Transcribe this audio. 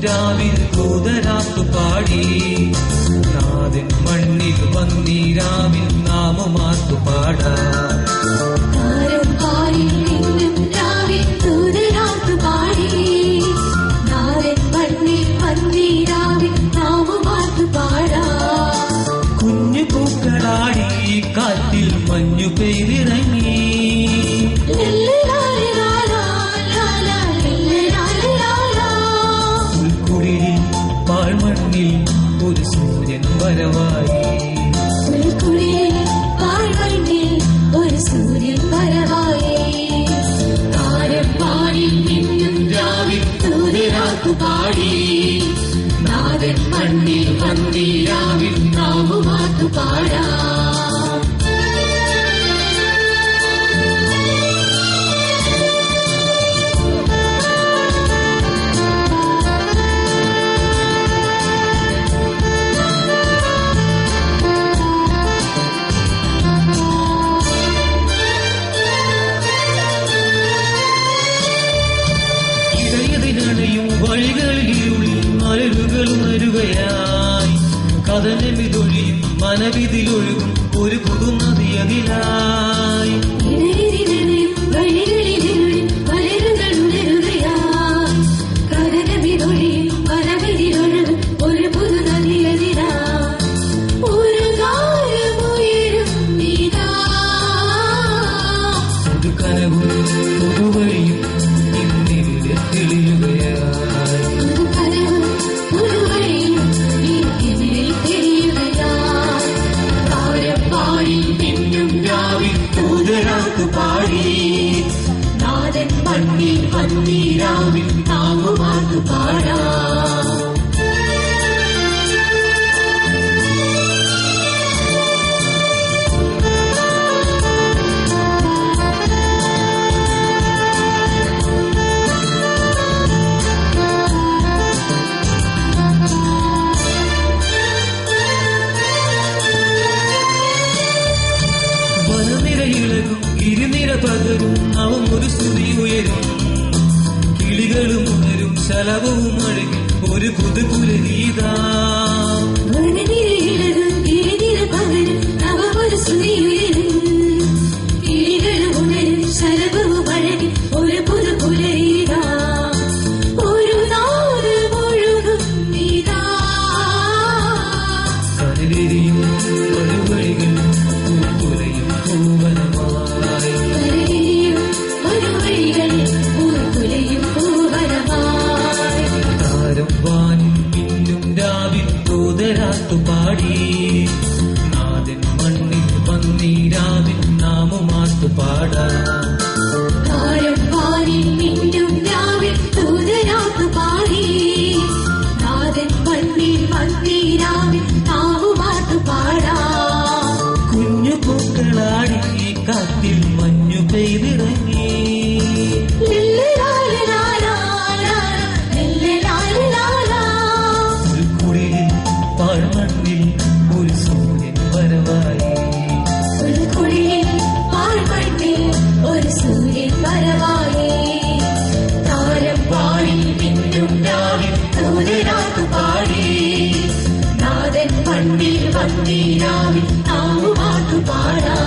രാവിൽ കൂതരാത്തു പാടി നാഥൻ മണ്ണിൽ വന്നീരാവിൽ നാമമാത്തു പാടാ കുഞ്ഞു പൂക്കളാടി കാറ്റിൽ മഞ്ഞു പെയ്തിറങ്ങി ഉൾക്കുടിലിൽ പാഴ്മണ്ണിൽ ഒരു സൂര്യൻ വരവായി പാടി നാഥൻ മണ്ണിൽ വന്നീരാവിൽ നാമമാത്തു പാടാ വഴികളിലുള്ളിൽ മലരുകളുണരുകയായി കഥനമിതൊഴിയും മനവിതിലൊഴുകും ഒരു പുതുനദിയതിലായി ഒരു കനവും പുതുവഴിയും ഇന്നിവിടെ തെളിയുകയായി പാടി നാഥൻ മണ്ണിൽ വന്നീരാവിൽ നാമമാത്തു പാടാ ഇരുനിര പകരും അവൻ ഒരു സ്തുതി ഉയരും കിളികളും ഉണരും ശലഭവും അഴകി ഒരു പുതുപുലരീതാ കരവരിയും വഴിവഴികൾ പൂത്തുലയും പൂവനമായി താരം വാനിൽ പിന്നും രാവിൽ കൂതരാത്തു പാടി നാഥൻ മണ്ണിൽ വന്നീരാവിൽ നാമമാത്തു പാടാ കുഞ്ഞു പൂക്കളാടി കാറ്റിൽ മഞ്ഞു പെയ്തിറങ്ങി ഉൾക്കുടിലിൽ പാഴ്മണ്ണിൽ ഒരു സൂര്യൻ വരവായി താരം പാടി പിന്നും രാവിൽ കൂതരാത്തു പാടി നാഥൻ മണ്ണിൽ വന്നീരാവിൽ നാമമാത്തു പാടാ